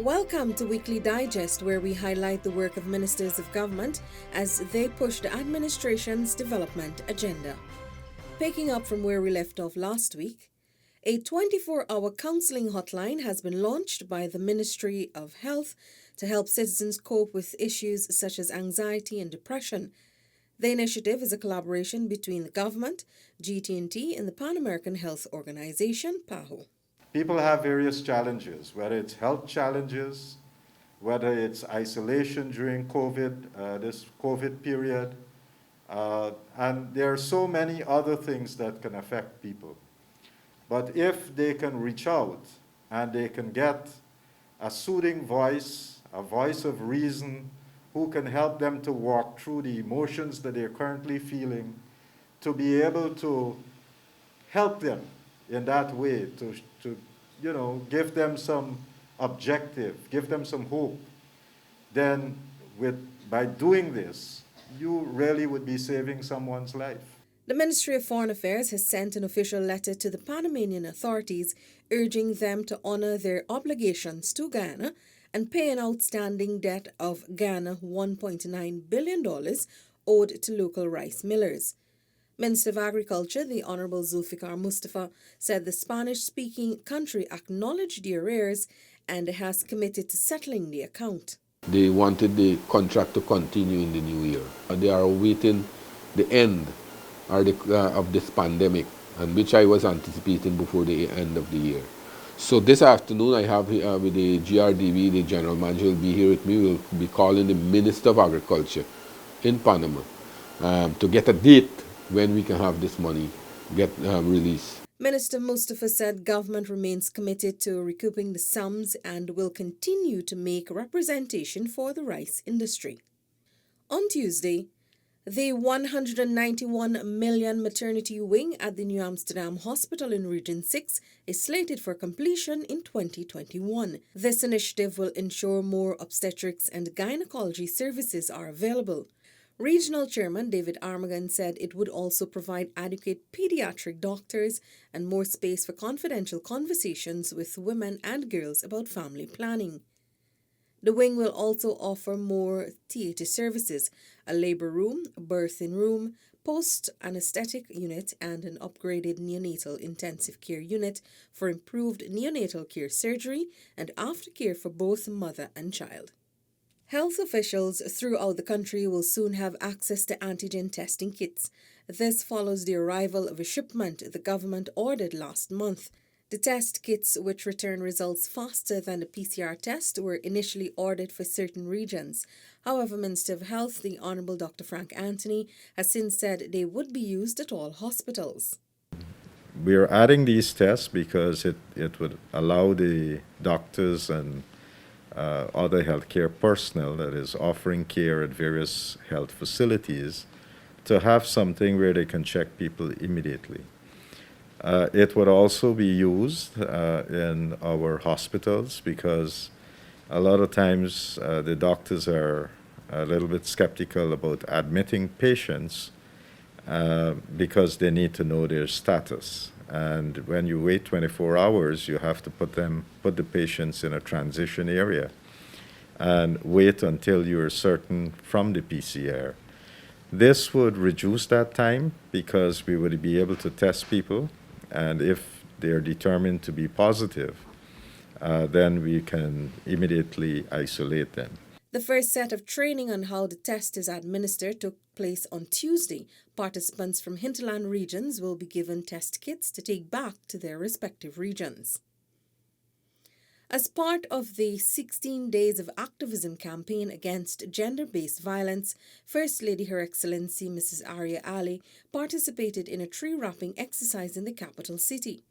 Welcome to Weekly Digest, where we highlight the work of ministers of government as they push the administration's development agenda. Picking up from where we left off last week, a 24-hour counseling hotline has been launched by the Ministry of Health to help citizens cope with issues such as anxiety and depression. The initiative is a collaboration between the government, GT&T, and the Pan American Health Organization, PAHO. People have various challenges, whether it's health challenges, whether it's isolation during COVID, this COVID period, and there are so many other things that can affect people. But if they can reach out and they can get a soothing voice, a voice of reason, who can help them to walk through the emotions that they're currently feeling, to be able to help them in that way, to give them some objective, give them some hope, then by doing this, you really would be saving someone's life. The Ministry of Foreign Affairs has sent an official letter to the Panamanian authorities urging them to honor their obligations to Guyana and pay an outstanding debt of Ghana $1.9 billion owed to local rice millers. Minister of Agriculture, the Honorable Zulfikar Mustafa, said the Spanish-speaking country acknowledged the arrears and has committed to settling the account. They wanted the contract to continue in the new year. They are awaiting the end of this pandemic, and which I was anticipating before the end of the year. So this afternoon I have with the GRDB, the General Manager will be here with me. We'll be calling the Minister of Agriculture in Panama to get a date when we can have this money get released. Minister Mustafa said government remains committed to recouping the sums and will continue to make representation for the rice industry. On Tuesday, the $191 million maternity wing at the New Amsterdam Hospital in Region 6 is slated for completion in 2021. This initiative will ensure more obstetrics and gynecology services are available. Regional Chairman David Armagan said it would also provide adequate pediatric doctors and more space for confidential conversations with women and girls about family planning. The wing will also offer more theatre services, a labour room, a birthing room, post-anesthetic unit, and an upgraded neonatal intensive care unit for improved neonatal care surgery and aftercare for both mother and child. Health officials throughout the country will soon have access to antigen testing kits. This follows the arrival of a shipment the government ordered last month. The test kits, which return results faster than the PCR test, were initially ordered for certain regions. However, Minister of Health, the Honorable Dr. Frank Anthony, has since said they would be used at all hospitals. We are adding these tests because it would allow the doctors and other healthcare personnel that is offering care at various health facilities to have something where they can check people immediately. It would also be used in our hospitals because a lot of times the doctors are a little bit skeptical about admitting patients because they need to know their status. And when you wait 24 hours, you have to put the patients in a transition area and wait until you're certain from the PCR. This would reduce that time because we would be able to test people, and if they're determined to be positive, then we can immediately isolate them. The first set of training on how the test is administered took place on Tuesday. Participants from hinterland regions will be given test kits to take back to their respective regions. As part of the 16 Days of Activism campaign against gender-based violence, First Lady Her Excellency Mrs. Arya Ali participated in a tree-wrapping exercise in the capital city.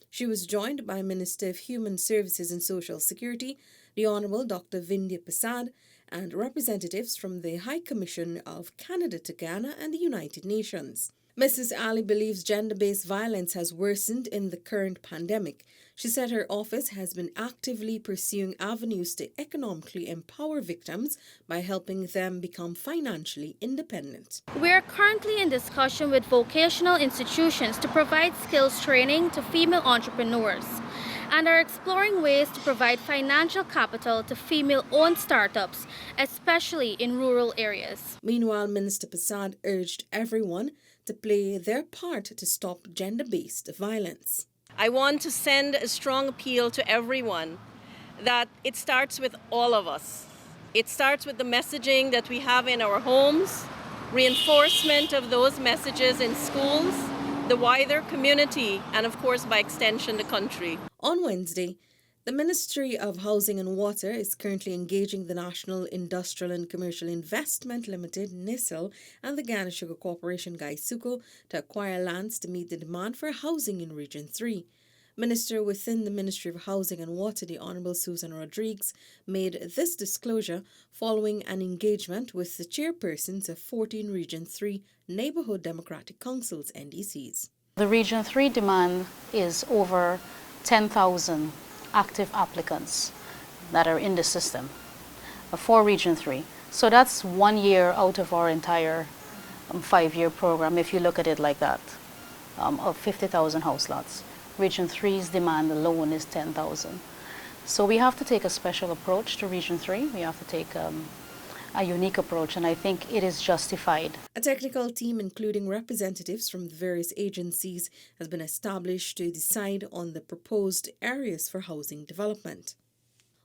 She was joined by Minister of Human Services and Social Security, the Honourable Dr. Vindhya Prasad, and representatives from the High Commission of Canada to Ghana and the United Nations. Mrs. Ali believes gender-based violence has worsened in the current pandemic. She said her office has been actively pursuing avenues to economically empower victims by helping them become financially independent. We are currently in discussion with vocational institutions to provide skills training to female entrepreneurs. and are exploring ways to provide financial capital to female-owned startups, especially in rural areas. Meanwhile, Minister Prasad urged everyone to play their part to stop gender-based violence. I want to send a strong appeal to everyone that it starts with all of us. It starts with the messaging that we have in our homes, reinforcement of those messages in schools, the wider community, and of course, by extension, the country. On Wednesday, the Ministry of Housing and Water is currently engaging the National Industrial and Commercial Investment Limited, NISL, and the Ghana Sugar Corporation, GAISUCO, to acquire lands to meet the demand for housing in Region 3. Minister within the Ministry of Housing and Water, the Honourable Susan Rodriguez, made this disclosure following an engagement with the chairpersons of 14 Region 3 Neighbourhood Democratic Councils, NDCs. The Region 3 demand is over 10,000 active applicants that are in the system for Region 3. So that's 1 year out of our entire 5-year program, if you look at it like that, of 50,000 house lots. Region 3's demand alone is 10,000. So we have to take a special approach to Region 3. We have to take a unique approach, and I think it is justified. A technical team, including representatives from the various agencies, has been established to decide on the proposed areas for housing development.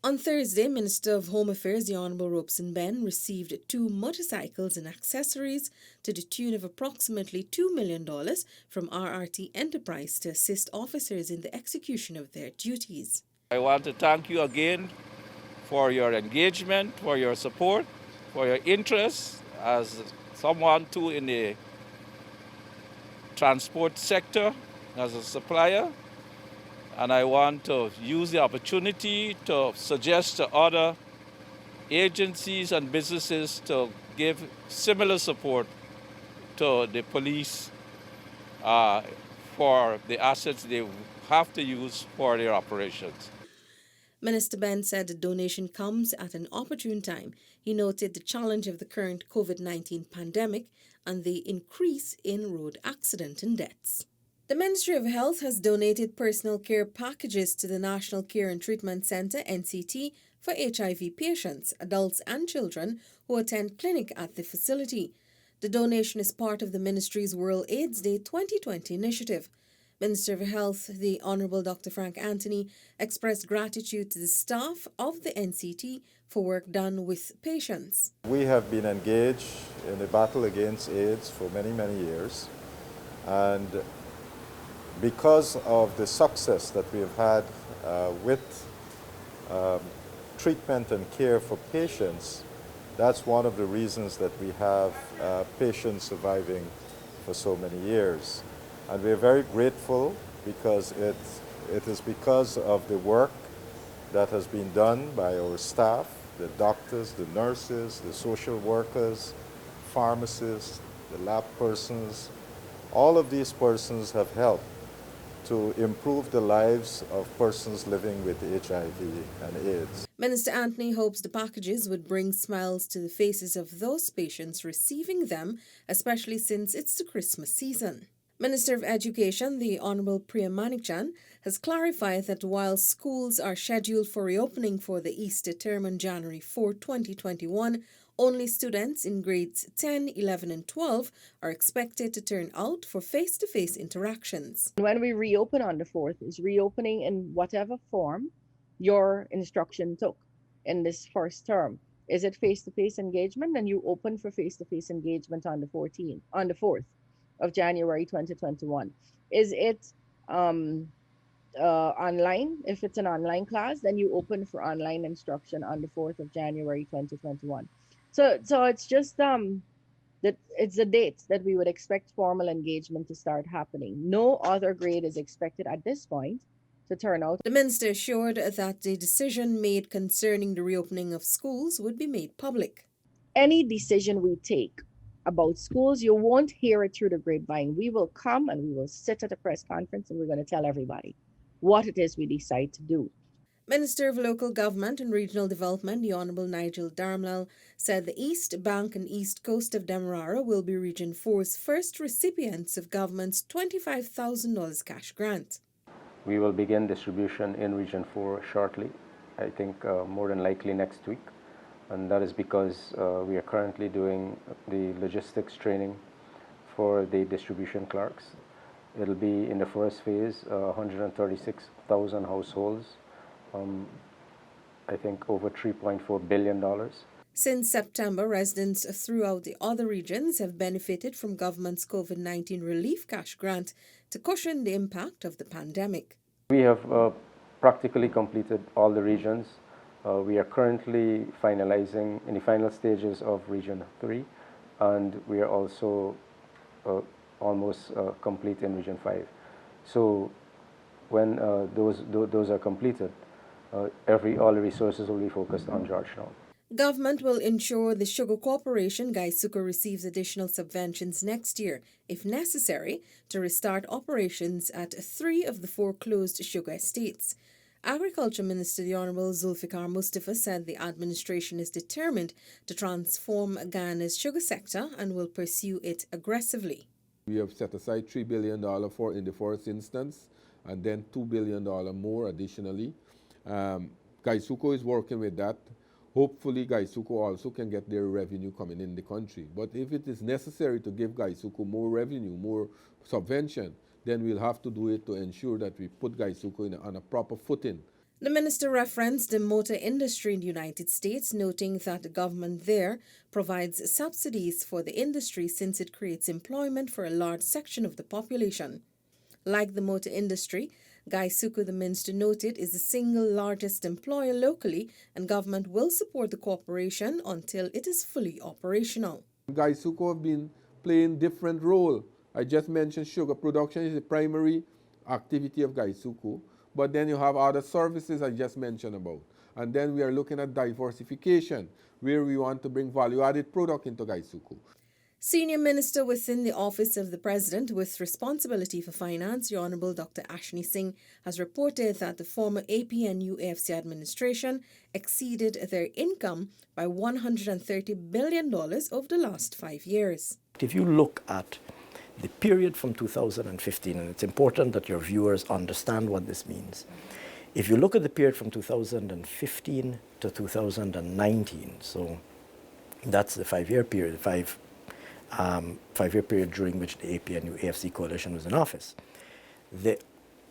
On Thursday, Minister of Home Affairs, the Honourable Robeson Ben, received 2 motorcycles and accessories to the tune of approximately $2 million from RRT Enterprise to assist officers in the execution of their duties. I want to thank you again for your engagement, for your support, for your interest as someone too in the transport sector as a supplier. And I want to use the opportunity to suggest to other agencies and businesses to give similar support to the police for the assets they have to use for their operations. Minister Ben said the donation comes at an opportune time. He noted the challenge of the current COVID-19 pandemic and the increase in road accident and deaths. The Ministry of Health has donated personal care packages to the National Care and Treatment Centre, NCT, for HIV patients, adults and children who attend clinic at the facility. The donation is part of the Ministry's World AIDS Day 2020 initiative. Minister of Health, the Honourable Dr. Frank Anthony, expressed gratitude to the staff of the NCT for work done with patients. We have been engaged in the battle against AIDS for many, many years, and because of the success that we have had with treatment and care for patients, that's one of the reasons that we have patients surviving for so many years. And we're very grateful because it is because of the work that has been done by our staff, the doctors, the nurses, the social workers, pharmacists, the lab persons. All of these persons have helped to improve the lives of persons living with HIV and AIDS. Minister Anthony hopes the packages would bring smiles to the faces of those patients receiving them, especially since it's the Christmas season. Minister of Education, the Honourable Priya Manichan, has clarified that while schools are scheduled for reopening for the Easter term on January 4, 2021, only students in grades 10, 11 and 12 are expected to turn out for face-to-face interactions. When we reopen on the 4th, is reopening in whatever form your instruction took in this first term. Is it face-to-face engagement? Then you open for face-to-face engagement on the 4th of January 2021. Is it online? If it's an online class, then you open for online instruction on the 4th of January 2021. So it's just that it's the dates that we would expect formal engagement to start happening. No other grade is expected at this point to turn out. The minister assured that the decision made concerning the reopening of schools would be made public. Any decision we take about schools, you won't hear it through the grapevine. We will come and we will sit at a press conference and we're going to tell everybody what it is we decide to do. Minister of Local Government and Regional Development, the Honourable Nigel Darmlal, said the East Bank and East Coast of Demerara will be Region 4's first recipients of government's $25,000 cash grant. We will begin distribution in Region 4 shortly, I think more than likely next week. And that is because we are currently doing the logistics training for the distribution clerks. It'll be in the first phase, 136,000 households, I think over $3.4 billion. Since September, residents throughout the other regions have benefited from government's COVID-19 relief cash grant to cushion the impact of the pandemic. We have practically completed all the regions. We are currently finalizing in the final stages of Region 3, and we are also almost complete in Region 5. So when those are completed, all the resources will be focused on Georgetown. Government will ensure the Sugar Corporation, Gaisuka, receives additional subventions next year, if necessary, to restart operations at 3 of the 4 closed sugar estates. Agriculture Minister the Honourable Zulfikar Mustafa said the administration is determined to transform Guyana's sugar sector and will pursue it aggressively. We have set aside $3 billion for in the first instance, and then $2 billion more additionally. Gaisuka is working with that. Hopefully, Gaisuka also can get their revenue coming in the country. But if it is necessary to give Gaisuka more revenue, more subvention, then we'll have to do it to ensure that we put Gaisuka on a proper footing. The minister referenced the motor industry in the United States, noting that the government there provides subsidies for the industry since it creates employment for a large section of the population. Like the motor industry, Gaisuka, the minister noted, is the single largest employer locally, and government will support the corporation until it is fully operational. Gaisuka have been playing different role. I just mentioned sugar production is the primary activity of Gaisuka, but then you have other services I just mentioned about. And then we are looking at diversification, where we want to bring value-added product into Gaisuka. Senior Minister within the Office of the President with responsibility for finance, the Honourable Dr. Ashni Singh, has reported that the former APNU-AFC administration exceeded their income by $130 billion over the last 5 years. If you look at the period from 2015, and it's important that your viewers understand what this means. If you look at the period from 2015 to 2019, so that's the 5-year period, five-year period during which the APNU-AFC coalition was in office, the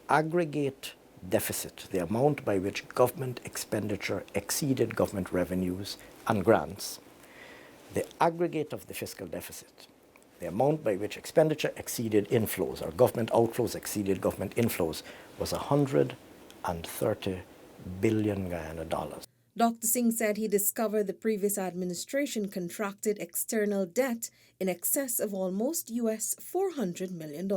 aggregate deficit, the amount by which government expenditure exceeded government revenues and grants, the aggregate of the fiscal deficit, the amount by which expenditure exceeded inflows, or government outflows exceeded government inflows, was $130 billion Guyana dollars. Dr. Singh said he discovered the previous administration contracted external debt in excess of almost US $400 million.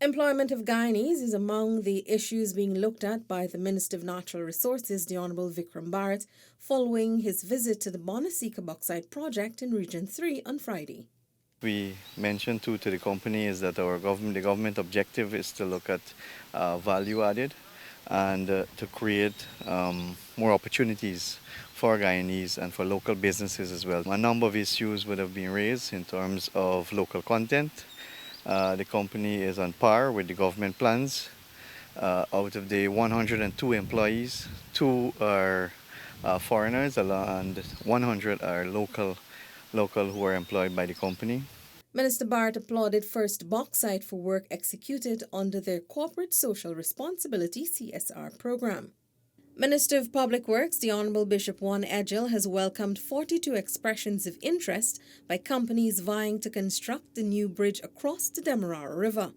Employment of Guyanese is among the issues being looked at by the Minister of Natural Resources, the Honourable Vikram Bharat, following his visit to the Bonasika Bauxite project in Region 3 on Friday. We mentioned to the company is that the government objective is to look at value added and to create more opportunities for Guyanese and for local businesses as well. A number of issues would have been raised in terms of local content. The company is on par with the government plans. Out of the 102 employees, 2 are foreigners and 100 are local who are employed by the company. Minister Bharat applauded First Bauxite for work executed under their Corporate Social Responsibility CSR program. Minister of Public Works, the Honourable Bishop Juan Edgell, has welcomed 42 expressions of interest by companies vying to construct the new bridge across the Demerara River.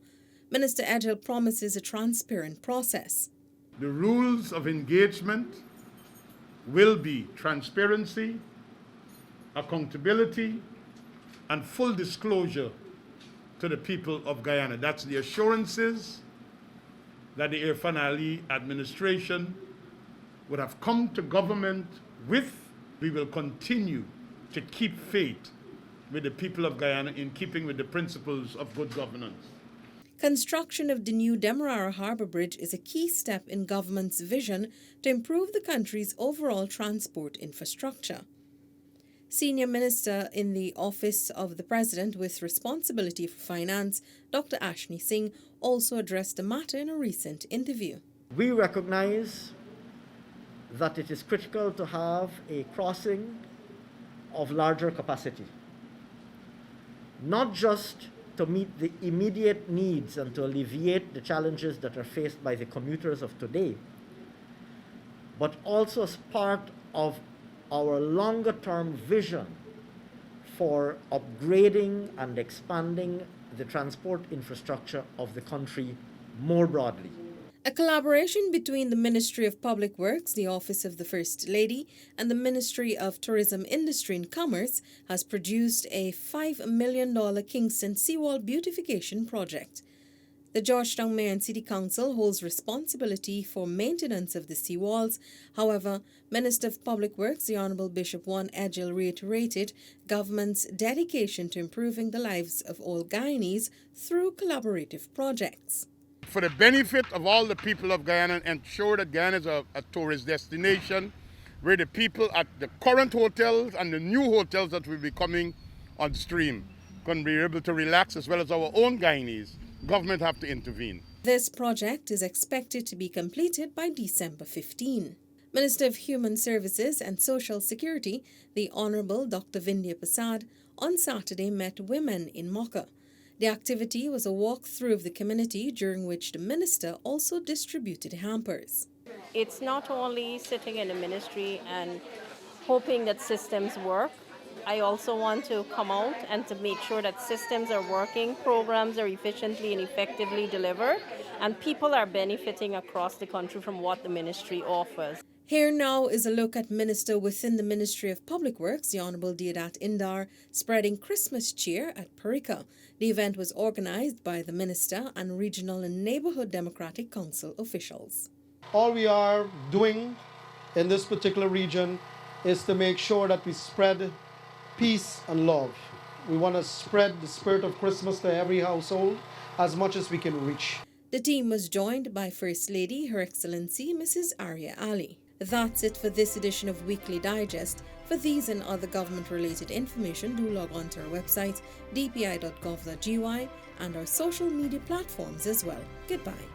Minister Edgell promises a transparent process. The rules of engagement will be transparency, accountability, and full disclosure to the people of Guyana. That's the assurances that the Irfan Ali administration would have come to government with. We will continue to keep faith with the people of Guyana in keeping with the principles of good governance. Construction of the new Demerara Harbour Bridge is a key step in government's vision to improve the country's overall transport infrastructure. Senior Minister in the Office of the President with responsibility for finance, Dr. Ashni Singh, also addressed the matter in a recent interview. We recognize that it is critical to have a crossing of larger capacity, not just to meet the immediate needs and to alleviate the challenges that are faced by the commuters of today, but also as part of our longer-term vision for upgrading and expanding the transport infrastructure of the country more broadly. A collaboration between the Ministry of Public Works, the Office of the First Lady, and the Ministry of Tourism, Industry and Commerce has produced a $5 million Kingston Seawall beautification project. The Georgetown Mayor and City Council holds responsibility for maintenance of the seawalls. However, Minister of Public Works, the Honourable Bishop One Edgell, reiterated government's dedication to improving the lives of all Guyanese through collaborative projects. For the benefit of all the people of Guyana, ensure that Guyana is a tourist destination where the people at the current hotels and the new hotels that will be coming on stream can be able to relax, as well as our own Guyanese. Government have to intervene. This project is expected to be completed by December 15. Minister of Human Services and Social Security, the Honourable Dr. Vindhya Prasad, on Saturday met women in Mocha. The activity was a walkthrough of the community during which the minister also distributed hampers. It's not only sitting in the ministry and hoping that systems work. I also want to come out and to make sure that systems are working, programs are efficiently and effectively delivered, and people are benefiting across the country from what the ministry offers. Here now is a look at Minister within the Ministry of Public Works, the Honourable Deodat Indar, spreading Christmas cheer at Parika. The event was organised by the Minister and Regional and Neighbourhood Democratic Council officials. All we are doing in this particular region is to make sure that we spread peace and love. We want to spread the spirit of Christmas to every household as much as we can reach. The team was joined by First Lady, Her Excellency Mrs. Arya Ali. That's it for this edition of Weekly Digest. For these and other government-related information, do log on to our website, dpi.gov.gy, and our social media platforms as well. Goodbye.